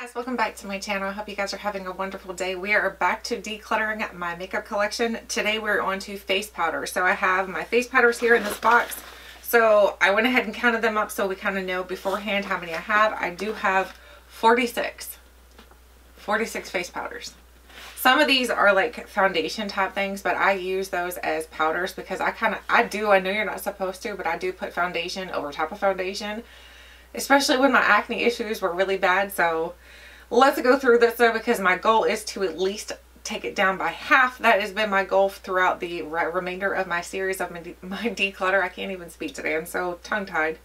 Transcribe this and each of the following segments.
Guys, welcome back to my channel. I hope you guys are having a wonderful day. We are back to decluttering my makeup collection. Today we're on to face powder. So I have my face powders here in this box. So I went ahead and counted them up so we kind of know beforehand how many I have. I do have 46 face powders. Some of these are like foundation type things, but I use those as powders because I know you're not supposed to, but I do put foundation over top of foundation, especially when my acne issues were really bad. So let's go through this though, because my goal is to at least take it down by half. That has been my goal throughout the remainder of my series of my declutter. I can't even speak today. I'm so tongue-tied.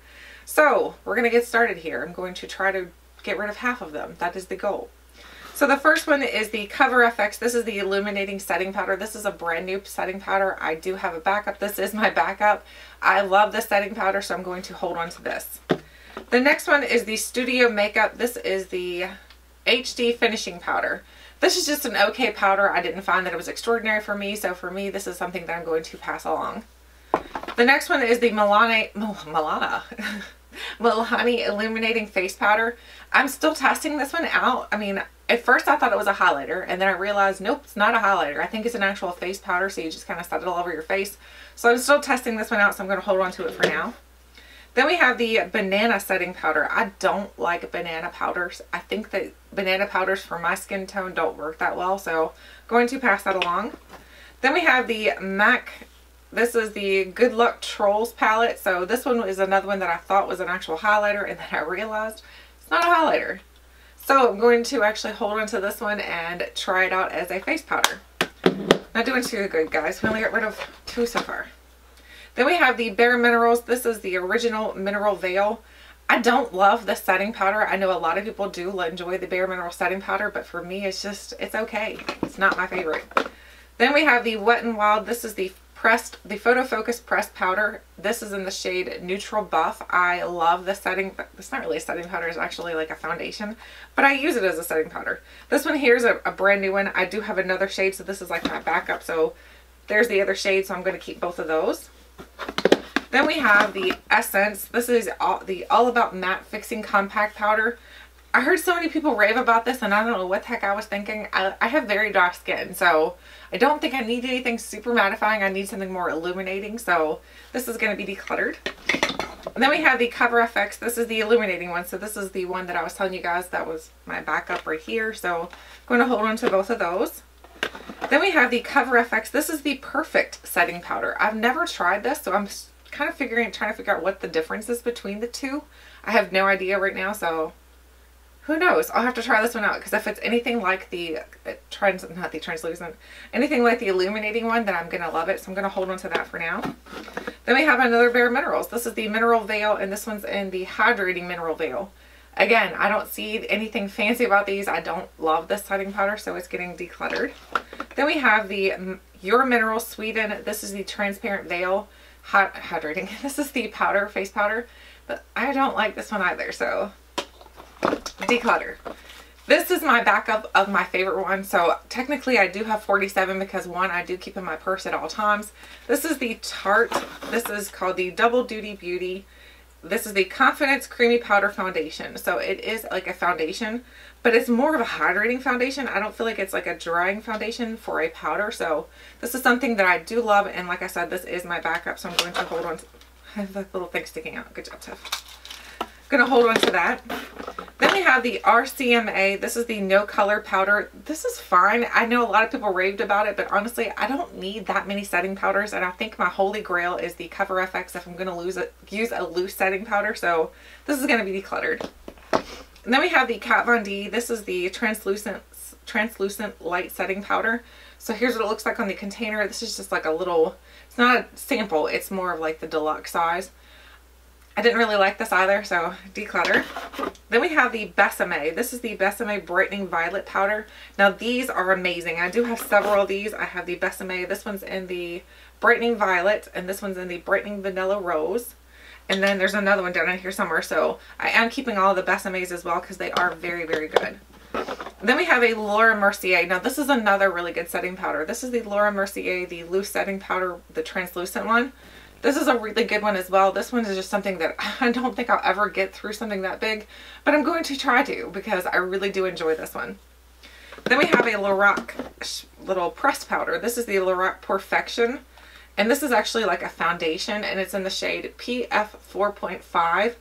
So we're going to get started here. I'm going to try to get rid of half of them. That is the goal. So the first one is the Cover FX. This is the Illuminating setting powder. This is a brand new setting powder. I do have a backup. This is my backup. I love this setting powder, so I'm going to hold on to this. The next one is the Studio Makeup. This is the HD Finishing Powder. This is just an okay powder. I didn't find that it was extraordinary for me, so for me this is something that I'm going to pass along. The next one is the Milani Illuminating Face Powder. I'm still testing this one out. I mean, at first I thought it was a highlighter, and then I realized nope, it's not a highlighter. I think it's an actual face powder, so you just kind of set it all over your face. So I'm still testing this one out, so I'm going to hold on to it for now. Then we have the Banana Setting Powder. I don't like banana powders. I think that banana powders for my skin tone don't work that well, so going to pass that along. Then we have the MAC. This is the Good Luck Trolls palette. So this one is another one that I thought was an actual highlighter, and then I realized it's not a highlighter. So I'm going to actually hold on to this one and try it out as a face powder. Not doing too good, guys. We only got rid of 2 so far. Then we have the Bareminerals. This is the original Mineral Veil. I don't love the setting powder. I know a lot of people do enjoy the Baremineral setting powder, but for me it's okay. It's not my favorite. Then we have the Wet n Wild. This is the Photofocus pressed powder. This is in the shade Neutral Buff. I love this setting. It's not really a setting powder. It's actually like a foundation, but I use it as a setting powder. This one here is a brand new one. I do have another shade, so this is like my backup. So there's the other shade, so I'm going to keep both of those. Then we have the Essence. This is the All About Matte Fixing Compact Powder. I heard so many people rave about this, and I don't know what the heck I was thinking. I have very dry skin, so I don't think I need anything super mattifying. I need something more illuminating, so this is going to be decluttered. And then we have the Cover FX. This is the illuminating one, so this is the one that I was telling you guys that was my backup right here, so I'm going to hold on to both of those. Then we have the Cover FX. This is the Perfect Setting Powder. I've never tried this, so I'm kind of trying to figure out what the difference is between the two. I have no idea right now, so who knows? I'll have to try this one out, because if it's anything like anything like the illuminating one, then I'm going to love it. So I'm going to hold on to that for now. Then we have another Bareminerals. This is the Mineral Veil, and this one's in the Hydrating Mineral Veil. Again, I don't see anything fancy about these. I don't love this setting powder, so it's getting decluttered. Then we have the Your Minerals Sweden. This is the Transparent Veil Hydrating. This is the powder, face powder, but I don't like this one either, so declutter. This is my backup of my favorite one. So technically I do have 47 because one I do keep in my purse at all times. This is the Tarte. This is called the Double Duty Beauty. This is the Confidence Creamy Powder Foundation. So it is like a foundation, but it's more of a hydrating foundation. I don't feel like it's like a drying foundation for a powder. So this is something that I do love, and like I said, this is my backup, so I'm going to hold on to. I have that little thing sticking out. Good job, Tiff. Gonna hold on to that. Then we have the RCMA. This is the No Color Powder. This is fine. I know a lot of people raved about it, but honestly I don't need that many setting powders, and I think my holy grail is the Cover FX if I'm gonna use a loose setting powder, so this is gonna be decluttered. And then we have the Kat Von D. This is the translucent light setting powder. So here's what it looks like on the container. This is just like a little, it's not a sample, it's more of like the deluxe size. I didn't really like this either, so declutter. Then we have the Besame. This is the Besame Brightening Violet Powder. Now these are amazing. I do have several of these. I have the Besame. This one's in the Brightening Violet, and this one's in the Brightening Vanilla Rose. And then there's another one down in here somewhere. So I am keeping all the Besames as well because they are very, very good. Then we have a Laura Mercier. Now this is another really good setting powder. This is the Laura Mercier, the loose setting powder, the translucent one. This is a really good one as well. This one is just something that I don't think I'll ever get through something that big, but I'm going to try to because I really do enjoy this one. Then we have a Lorac little pressed powder. This is the Lorac Porefection, and this is actually like a foundation, and it's in the shade PF 4.5.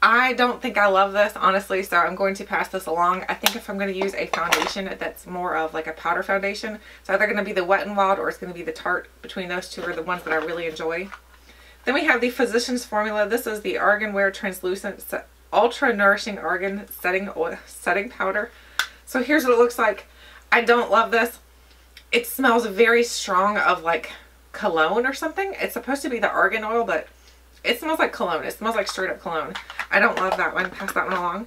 I don't think I love this, honestly, so I'm going to pass this along. I think if I'm going to use a foundation that's more of like a powder foundation, it's either going to be the Wet n Wild or it's going to be the Tarte. Between those two are the ones that I really enjoy. Then we have the Physicians Formula. This is the Argan Wear Translucent Ultra Nourishing Argan Setting Powder. So here's what it looks like. I don't love this. It smells very strong of like cologne or something. It's supposed to be the argan oil, but it smells like cologne. It smells like straight up cologne. I don't love that one. Pass that one along.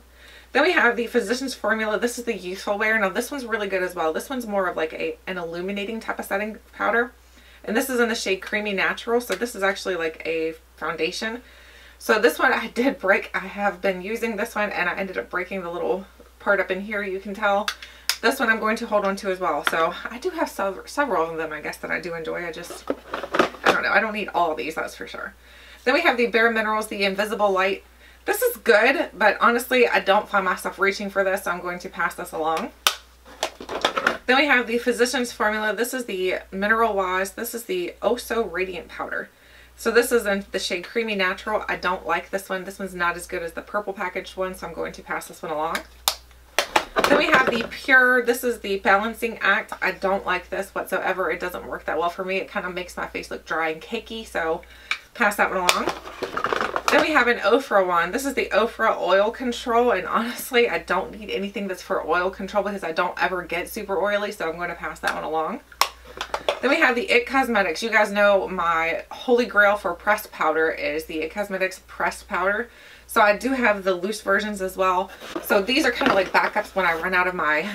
Then we have the Physicians Formula. This is the Youthful Wear. Now this one's really good as well. This one's more of like an illuminating type of setting powder. And this is in the shade Creamy Natural. So this is actually like a foundation. So this one I did break. I have been using this one and I ended up breaking the little part up in here, you can tell. This one I'm going to hold on to as well. So I do have several of them, I guess, that I do enjoy. I don't know. I don't need all of these, that's for sure. Then we have the Bareminerals, the Invisible Light. This is good, but honestly, I don't find myself reaching for this, so I'm going to pass this along. Then we have the Physicians Formula. This is the Mineral Wise. This is the Oh So Radiant Powder. So this is in the shade Creamy Natural. I don't like this one. This one's not as good as the purple packaged one, so I'm going to pass this one along. Then we have the Pure. This is the Balancing Act. I don't like this whatsoever. It doesn't work that well for me. It kind of makes my face look dry and cakey, so pass that one along. Then we have an Ofra one. This is the Ofra Oil Control, and honestly, I don't need anything that's for oil control because I don't ever get super oily, so I'm going to pass that one along. Then we have the IT Cosmetics. You guys know my holy grail for pressed powder is the IT Cosmetics pressed powder. So I do have the loose versions as well. So these are kind of like backups when I run out of my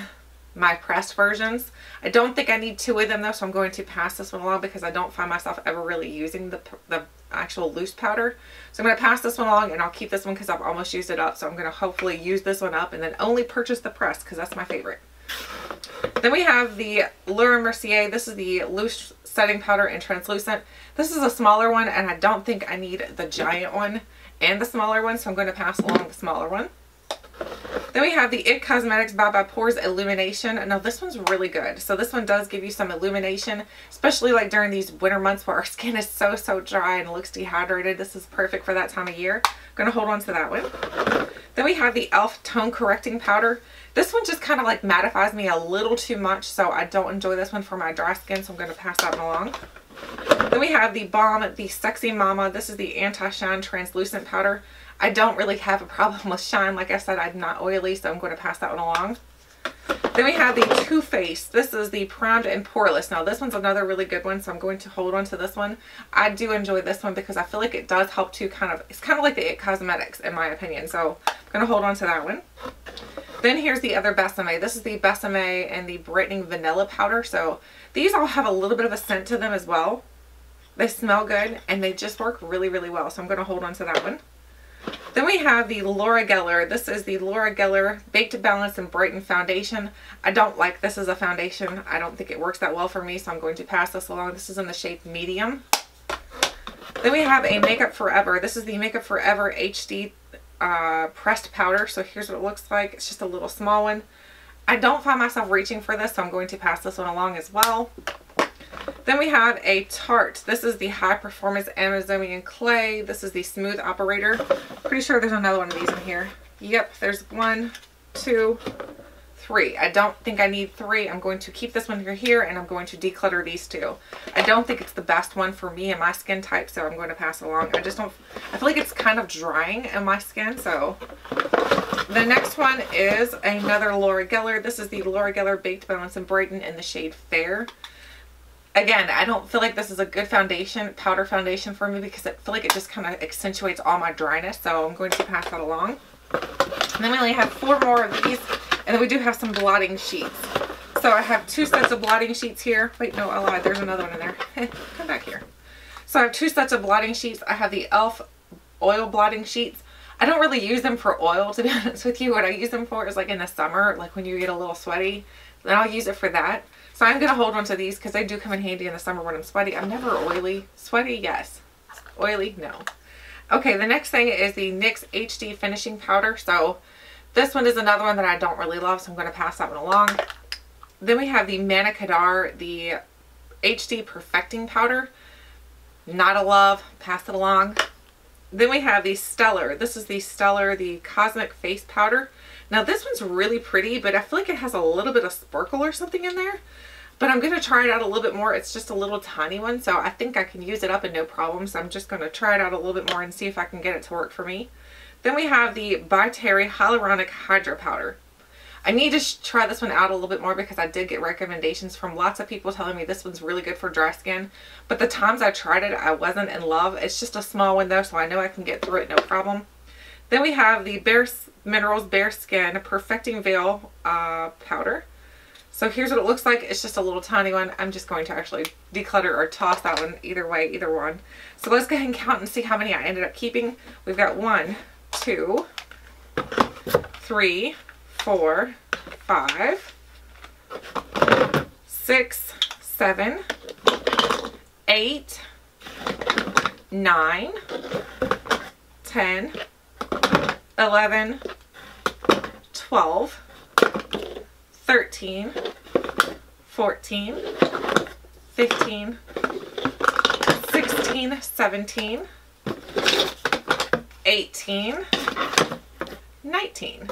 pressed versions. I don't think I need two of them though, so I'm going to pass this one along because I don't find myself ever really using the actual loose powder. So I'm going to pass this one along and I'll keep this one because I've almost used it up. So I'm going to hopefully use this one up and then only purchase the pressed because that's my favorite. Then we have the Mercier. This is the loose setting powder in translucent. This is a smaller one and I don't think I need the giant one and the smaller one, so I'm going to pass along the smaller one. Then we have the IT Cosmetics By Pores Illumination. Now this one's really good. So this one does give you some illumination, especially like during these winter months where our skin is so dry and looks dehydrated. This is perfect for that time of year. I'm going to hold on to that one. Then we have the e.l.f. Tone Correcting Powder. This one just kind of like mattifies me a little too much, so I don't enjoy this one for my dry skin, so I'm going to pass that one along. Then we have the Balm, the Sexy Mama. This is the Anti-Shine Translucent Powder. I don't really have a problem with shine. Like I said, I'm not oily, so I'm going to pass that one along. Then we have the Too Faced. This is the Primed and Poreless. Now this one's another really good one, so I'm going to hold on to this one. I do enjoy this one because I feel like it does help to it's kind of like the IT Cosmetics in my opinion, so I'm going to hold on to that one. Then here's the other Besame. This is the Besame and the Brightening Vanilla Powder. So these all have a little bit of a scent to them as well. They smell good and they just work really well. So I'm going to hold on to that one. Then we have the Laura Geller. This is the Laura Geller Baked Balance and Brighten Foundation. I don't like this as a foundation. I don't think it works that well for me, so I'm going to pass this along. This is in the shade Medium. Then we have a Makeup Forever. This is the Makeup Forever HD pressed powder. So here's what it looks like. It's just a little small one. I don't find myself reaching for this, so I'm going to pass this one along as well. Then we have a Tarte. This is the High Performance Amazonian Clay. This is the Smooth Operator. Pretty sure there's another one of these in here. Yep, there's 1, 2, 3. I don't think I need 3. I'm going to keep this one here and I'm going to declutter these 2. I don't think it's the best one for me and my skin type, so I'm going to pass along. I feel like it's kind of drying in my skin, so. The next one is another Laura Geller. This is the Laura Geller Baked Balance and Brighten in the shade Fair. Again, I don't feel like this is a good powder foundation for me because I feel like it just kind of accentuates all my dryness, so I'm going to pass that along. And then we only have 4 more of these, and then we do have some blotting sheets. So I have 2 sets of blotting sheets here. Wait, no, I lied. There's another one in there. Come back here. So I have 2 sets of blotting sheets. I have the e.l.f. oil blotting sheets. I don't really use them for oil, to be honest with you. What I use them for is like in the summer, like when you get a little sweaty, then I'll use it for that. So I'm going to hold on to these because they do come in handy in the summer when I'm sweaty. I'm never oily. Sweaty, yes. Oily? No. Okay, the next thing is the NYX HD Finishing Powder. So this one is another one that I don't really love, so I'm going to pass that one along. Then we have the Manna Kadar, the HD Perfecting Powder. Not a love, pass it along. Then we have the Stellar. This is the Stellar, the Cosmic Face Powder. Now this one's really pretty, but I feel like it has a little bit of sparkle or something in there. But I'm going to try it out a little bit more. It's just a little tiny one, so I think I can use it up and no problem. So I'm just going to try it out a little bit more and see if I can get it to work for me. Then we have the Tarte Hyaluronic Hydra Powder. I need to try this one out a little bit more because I did get recommendations from lots of people telling me this one's really good for dry skin. But the times I tried it, I wasn't in love. It's just a small one though, so I know I can get through it no problem. Then we have the Bareminerals Bare Skin Perfecting Veil Powder. So here's what it looks like. It's just a little tiny one. I'm just going to actually declutter or toss that one. Either way, either one. So let's go ahead and count and see how many I ended up keeping. We've got 1, 2, 3, 4, 5, 6, 7, 8, 9, 10, 11, 12, 13, 14, 15, 16, 17, 18, 19,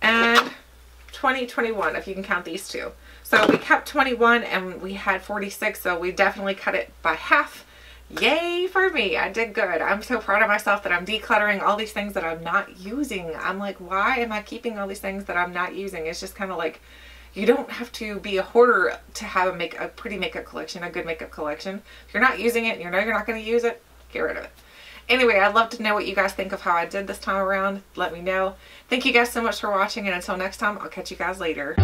and 20, 21 if you can count these two. So we kept 21 and we had 46, so we definitely cut it by half. Yay for me. I did good. I'm so proud of myself that I'm decluttering all these things that I'm not using. I'm like, why am I keeping all these things that I'm not using? It's just kind of like, you don't have to be a hoarder to have a pretty makeup collection, a good makeup collection. If you're not using it and you know you're not going to use it, get rid of it. Anyway, I'd love to know what you guys think of how I did this time around. Let me know. Thank you guys so much for watching, and until next time, I'll catch you guys later.